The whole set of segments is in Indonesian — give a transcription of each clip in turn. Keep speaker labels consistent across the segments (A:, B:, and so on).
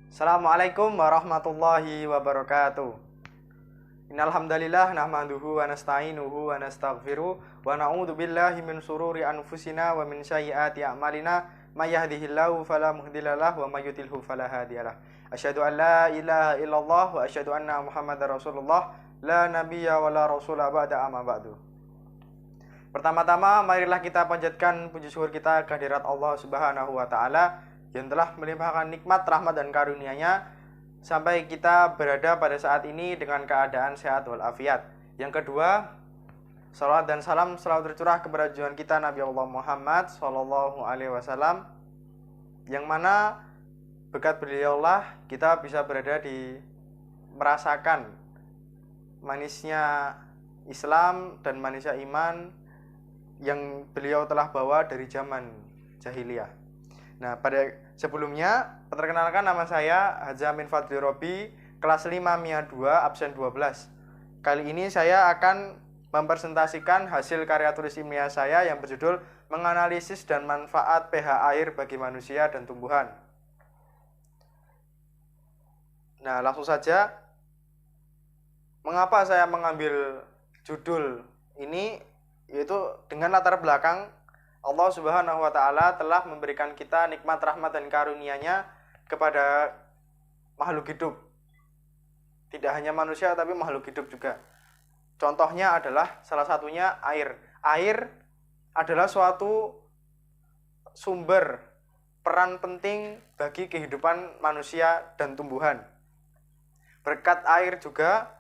A: Assalamualaikum warahmatullahi wabarakatuh. Innal hamdalillah nahmaduhu wa nasta'inuhu wa nastaghfiruh wa na'udzu billahi min sururi anfusina wa min sayyiati a'malina may yahdihillahu fala mudhillalah wa may yudhlilhu fala hadiyalah. Asyhadu an la ilaha illallah wa asyhadu anna Muhammadar Rasulullah la nabiyya wa la rasula ba'da amma ba'du. Pertama-tama marilah kita panjatkan puji syukur kita kehadirat Allah Subhanahu wa taala yang telah melimpahkan nikmat, rahmat dan karunia-Nya sampai kita berada pada saat ini dengan keadaan sehat walafiat. Yang kedua, salawat dan salam selalu tercurah kepada junjungan kita Nabi Allah Muhammad sallallahu alaihi wasallam, yang mana berkat beliaulah kita bisa berada di merasakan manisnya Islam dan manisnya iman yang beliau telah bawa dari zaman jahiliyah. Nah, pada sebelumnya, perkenalkan nama saya Haji Amin Fadli Robi, kelas 5 MIA 2, absen 12. Kali ini saya akan mempresentasikan hasil karya tulis ilmiah saya yang berjudul Menganalisis dan Manfaat pH Air bagi Manusia dan Tumbuhan. Nah, langsung saja. Mengapa saya mengambil judul ini? Yaitu dengan latar belakang Allah Subhanahu wa taala telah memberikan kita nikmat, rahmat dan karunia-Nya kepada makhluk hidup. Tidak hanya manusia tapi makhluk hidup juga. Contohnya adalah salah satunya air. Air adalah suatu sumber peran penting bagi kehidupan manusia dan tumbuhan. Berkat air juga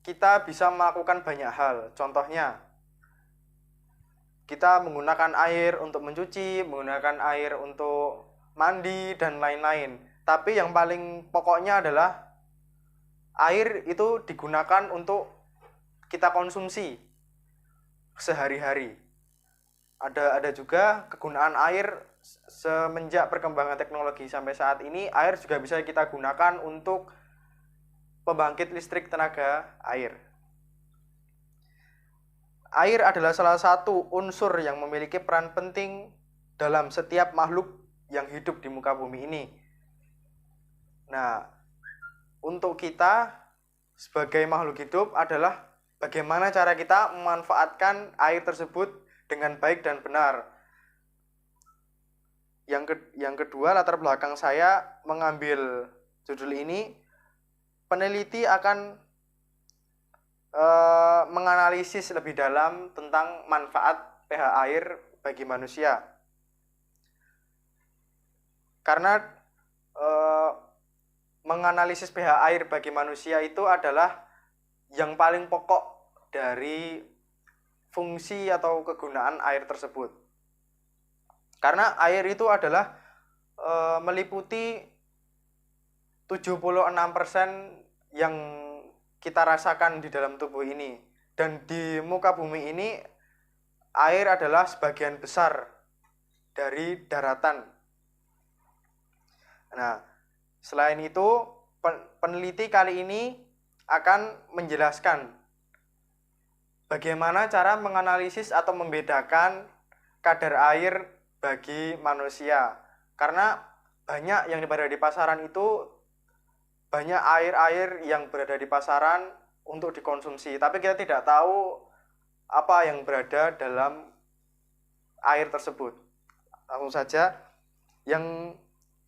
A: kita bisa melakukan banyak hal. Contohnya, kita menggunakan air untuk mencuci, menggunakan air untuk mandi, dan lain-lain. Tapi yang paling pokoknya adalah air itu digunakan untuk kita konsumsi sehari-hari. Ada juga kegunaan air semenjak perkembangan teknologi sampai saat ini, air juga bisa kita gunakan untuk pembangkit listrik tenaga air. Air adalah salah satu unsur yang memiliki peran penting dalam setiap makhluk yang hidup di muka bumi ini. Nah, untuk kita sebagai makhluk hidup adalah bagaimana cara kita memanfaatkan air tersebut dengan baik dan benar. Yang kedua, latar belakang saya mengambil judul ini, peneliti akan menganalisis lebih dalam tentang manfaat pH air bagi manusia. Karena menganalisis pH air bagi manusia itu adalah yang paling pokok dari fungsi atau kegunaan air tersebut. Karena air itu adalah meliputi 76% yang kita rasakan di dalam tubuh ini. Dan di muka bumi ini, air adalah sebagian besar dari daratan. Nah, selain itu, peneliti kali ini akan menjelaskan bagaimana cara menganalisis atau membedakan kadar air bagi manusia. Karena banyak yang berada di pasaran itu, banyak air-air yang berada di pasaran untuk dikonsumsi, tapi kita tidak tahu apa yang berada dalam air tersebut. Langsung saja. Yang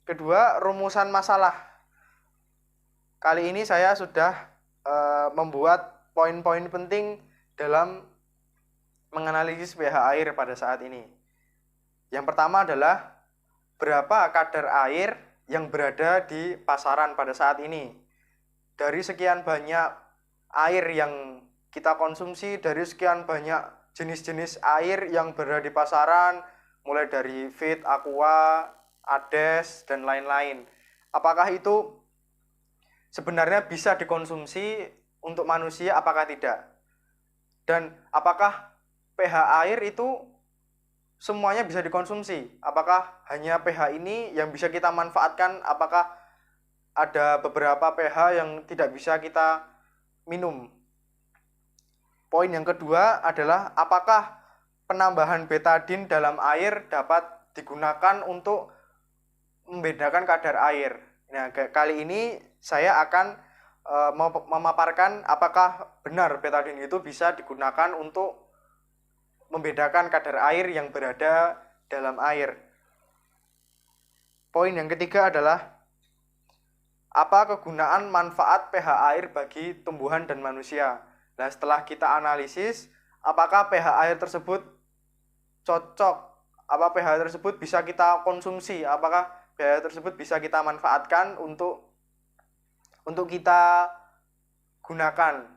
A: kedua, rumusan masalah. Kali ini saya sudah membuat poin-poin penting dalam menganalisis pH air pada saat ini. Yang pertama adalah berapa kadar air yang berada di pasaran pada saat ini. Dari sekian banyak air yang kita konsumsi, dari sekian banyak jenis-jenis air yang berada di pasaran, mulai dari Fit, Aqua, Ades, dan lain-lain. Apakah itu sebenarnya bisa dikonsumsi untuk manusia, apakah tidak? Dan apakah pH air itu semuanya bisa dikonsumsi? Apakah hanya pH ini yang bisa kita manfaatkan? Apakah ada beberapa pH yang tidak bisa kita minum? Poin yang kedua adalah apakah penambahan betadin dalam air dapat digunakan untuk membedakan kadar air. Nah, kali ini saya akan memaparkan apakah benar betadine itu bisa digunakan untuk membedakan kadar air yang berada dalam air. Poin yang ketiga adalah apa kegunaan manfaat pH air bagi tumbuhan dan manusia. Nah, setelah kita analisis, apakah pH air tersebut cocok, apa pH air tersebut bisa kita konsumsi, apakah pH air tersebut bisa kita manfaatkan untuk kita gunakan.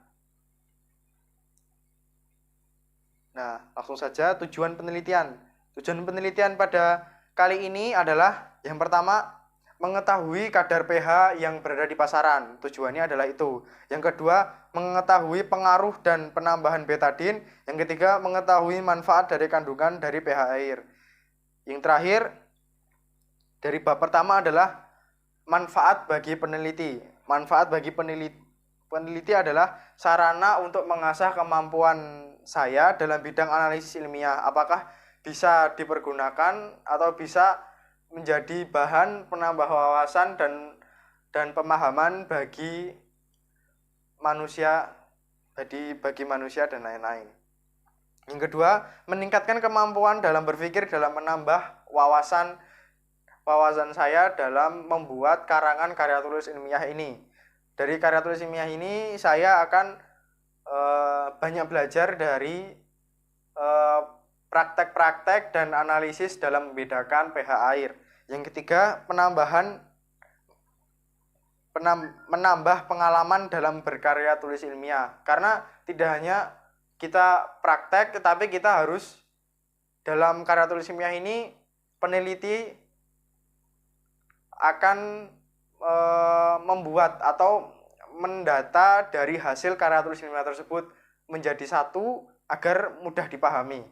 A: Nah, langsung saja tujuan penelitian. Tujuan penelitian pada kali ini adalah yang pertama, mengetahui kadar pH yang berada di pasaran. Tujuannya adalah itu. Yang kedua, mengetahui pengaruh dan penambahan betadine. Yang ketiga, mengetahui manfaat dari kandungan dari pH air. Yang terakhir, dari bab pertama adalah manfaat bagi peneliti. Manfaat bagi peneliti adalah sarana untuk mengasah kemampuan saya dalam bidang analisis ilmiah. Apakah bisa dipergunakan atau bisa menjadi bahan penambah wawasan dan pemahaman bagi manusia, bagi manusia dan lain-lain. Yang kedua, meningkatkan kemampuan dalam berpikir dalam menambah wawasan saya dalam membuat karangan karya tulis ilmiah ini. Dari karya tulis ilmiah ini saya akan banyak belajar dari praktek-praktek dan analisis dalam membedakan pH air. Yang ketiga, menambah pengalaman dalam berkarya tulis ilmiah. Karena tidak hanya kita praktek, tetapi kita harus dalam karya tulis ilmiah ini peneliti akan membuat atau mendata dari hasil karya tulis ilmiah tersebut menjadi satu agar mudah dipahami.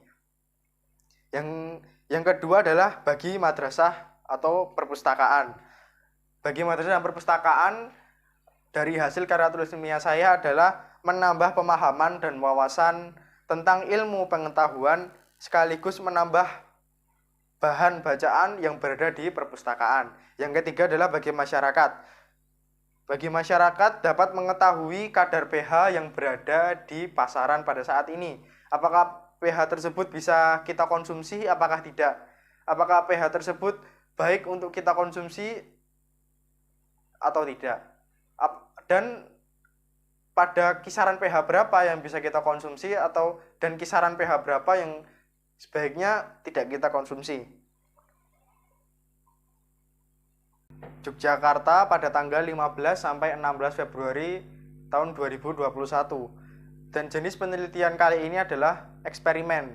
A: Yang kedua adalah bagi madrasah atau perpustakaan. Bagi madrasah dan perpustakaan, dari hasil karya tulis ilmiah saya adalah menambah pemahaman dan wawasan tentang ilmu pengetahuan sekaligus menambah bahan bacaan yang berada di perpustakaan. Yang ketiga adalah bagi masyarakat. Bagi masyarakat dapat mengetahui kadar pH yang berada di pasaran pada saat ini. Apakah pH tersebut bisa kita konsumsi, apakah tidak? Apakah pH tersebut baik untuk kita konsumsi atau tidak? Dan pada kisaran pH berapa yang bisa kita konsumsi dan kisaran pH berapa yang sebaiknya tidak kita konsumsi. Yogyakarta pada tanggal 15 sampai 16 Februari tahun 2021. Dan jenis penelitian kali ini adalah eksperimen.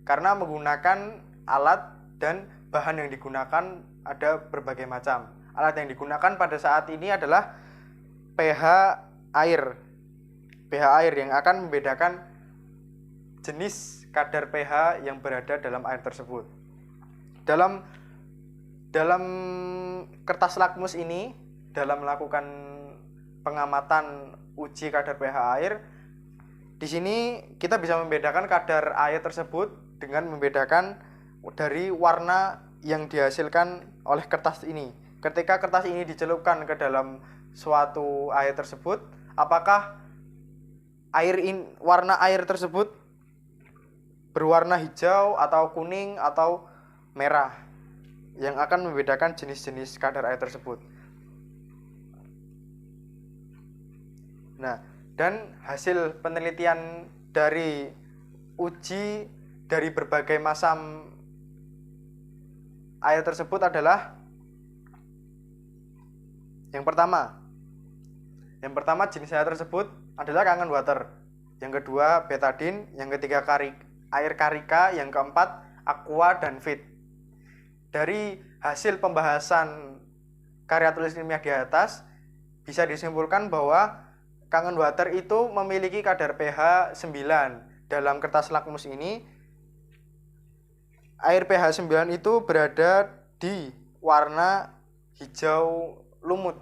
A: Karena menggunakan alat dan bahan yang digunakan ada berbagai macam. Alat yang digunakan pada saat ini adalah pH air. pH air yang akan membedakan jenis kadar pH yang berada dalam air tersebut. Dalam kertas lakmus ini, dalam melakukan pengamatan uji kadar pH air, di sini kita bisa membedakan kadar air tersebut dengan membedakan dari warna yang dihasilkan oleh kertas ini. Ketika kertas ini dicelupkan ke dalam suatu air tersebut, apakah warna air tersebut berwarna hijau atau kuning atau merah, yang akan membedakan jenis-jenis kadar air tersebut. Nah, dan hasil penelitian dari uji dari berbagai macam air tersebut adalah yang pertama jenis air tersebut adalah Kangen Water. Yang kedua betadine, yang ketiga air karika, yang keempat aqua dan fit. Dari hasil pembahasan karya tulis ilmiah di atas bisa disimpulkan bahwa Kangen Water itu memiliki kadar pH 9. Dalam kertas lakmus ini air pH 9 itu berada di warna hijau lumut,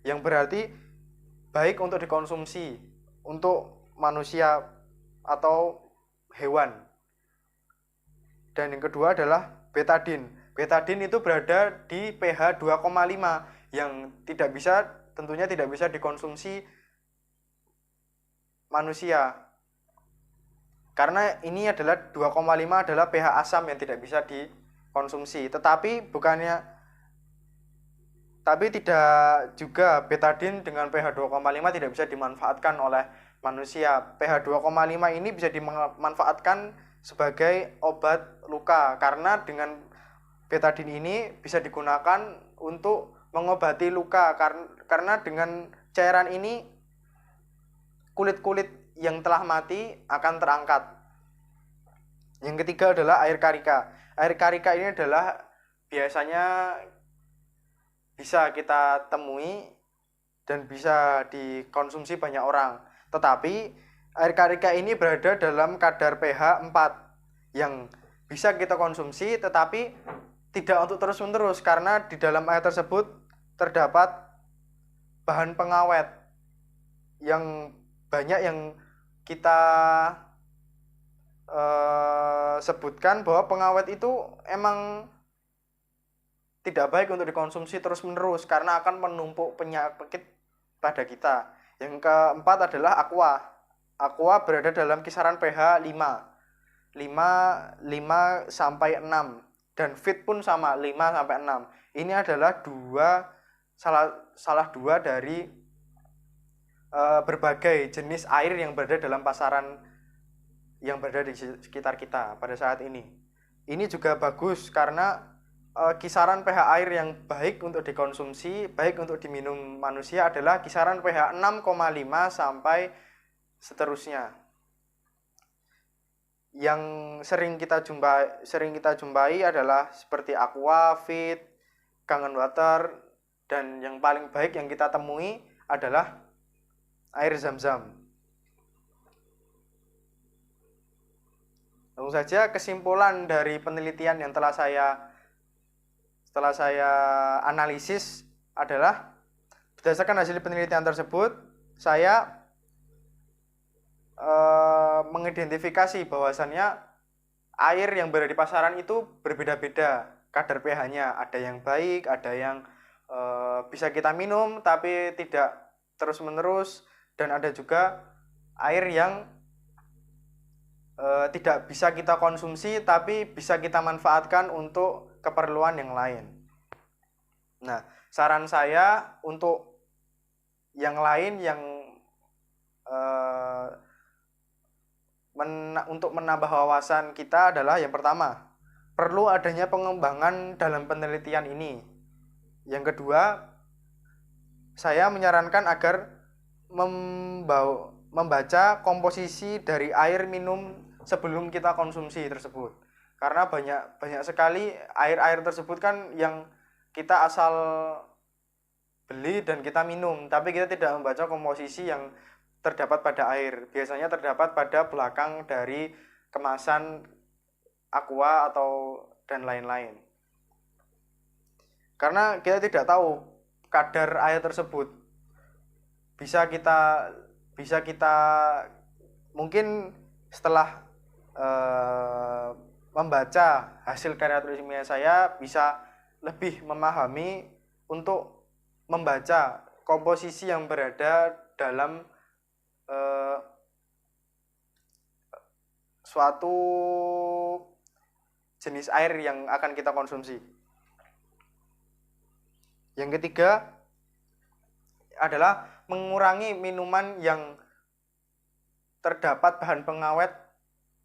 A: yang berarti baik untuk dikonsumsi untuk manusia atau hewan. Dan yang kedua adalah betadine. betadine itu berada di pH 2,5 yang tentunya tidak bisa dikonsumsi manusia. Karena ini adalah 2,5 adalah pH asam yang tidak bisa dikonsumsi. Tapi tidak juga betadine dengan pH 2,5 tidak bisa dimanfaatkan oleh manusia. pH 2,5 ini bisa dimanfaatkan sebagai obat luka karena dengan betadine ini bisa digunakan untuk mengobati luka karena dengan cairan ini kulit-kulit yang telah mati akan terangkat. Yang ketiga adalah air karika. Air karika ini adalah biasanya bisa kita temui dan bisa dikonsumsi banyak orang. Tetapi air karika ini berada dalam kadar pH 4 yang bisa kita konsumsi tetapi tidak untuk terus-menerus karena di dalam air tersebut terdapat bahan pengawet yang banyak yang kita sebutkan bahwa pengawet itu emang tidak baik untuk dikonsumsi terus-menerus karena akan menumpuk penyakit pada kita. Yang keempat adalah aqua. Aqua berada dalam kisaran pH 5 sampai 6 dan fit pun sama 5 sampai 6. Ini adalah salah dua dari berbagai jenis air yang berada dalam pasaran yang berada di sekitar kita pada saat ini. Ini juga bagus karena kisaran pH air yang baik untuk dikonsumsi, baik untuk diminum manusia adalah kisaran pH 6,5 sampai seterusnya. Yang sering kita jumpai adalah seperti aqua, fit, kangen water, dan yang paling baik yang kita temui adalah air zam-zam. Langsung saja kesimpulan dari penelitian yang setelah saya analisis adalah berdasarkan hasil penelitian tersebut saya mengidentifikasi bahwasannya air yang berada di pasaran itu berbeda-beda kadar pH-nya. Ada yang baik, ada yang bisa kita minum tapi tidak terus-menerus, dan ada juga air yang tidak bisa kita konsumsi tapi bisa kita manfaatkan untuk keperluan yang lain. Nah, saran saya untuk yang lain yang untuk menambah wawasan kita adalah yang pertama, perlu adanya pengembangan dalam penelitian ini. Yang kedua, saya menyarankan agar membaca komposisi dari air minum sebelum kita konsumsi tersebut. Karena banyak sekali air tersebut kan yang kita asal beli dan kita minum, tapi kita tidak membaca komposisi yang terdapat pada air. Biasanya terdapat pada belakang dari kemasan aqua dan lain-lain. Karena kita tidak tahu kadar air tersebut. Bisa kita mungkin setelah membaca hasil karya tulis ilmiah saya bisa lebih memahami untuk membaca komposisi yang berada dalam suatu jenis air yang akan kita konsumsi. Yang ketiga adalah mengurangi minuman yang terdapat bahan pengawet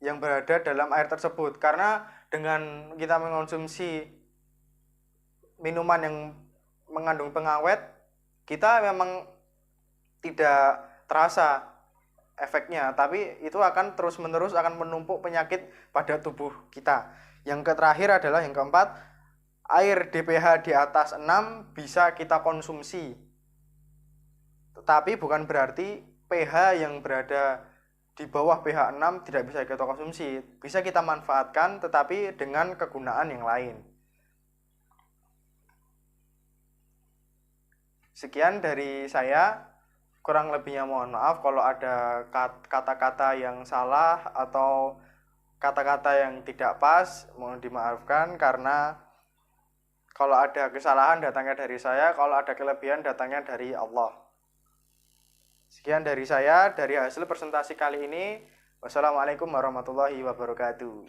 A: yang berada dalam air tersebut, karena dengan kita mengonsumsi minuman yang mengandung pengawet, kita memang tidak terasa efeknya, tapi itu akan terus-menerus akan menumpuk penyakit pada tubuh kita. Yang terakhir adalah yang keempat, air DPH di atas 6 bisa kita konsumsi, tetapi bukan berarti pH yang berada di bawah pH 6 tidak bisa kita konsumsi. Bisa kita manfaatkan tetapi dengan kegunaan yang lain. Sekian dari saya. Kurang lebihnya mohon maaf kalau ada kata-kata yang salah atau kata-kata yang tidak pas, mohon dimaafkan karena Kalau ada kesalahan datangnya dari saya, kalau ada kelebihan datangnya dari Allah. Sekian dari saya dari hasil presentasi kali ini. Wassalamualaikum warahmatullahi wabarakatuh.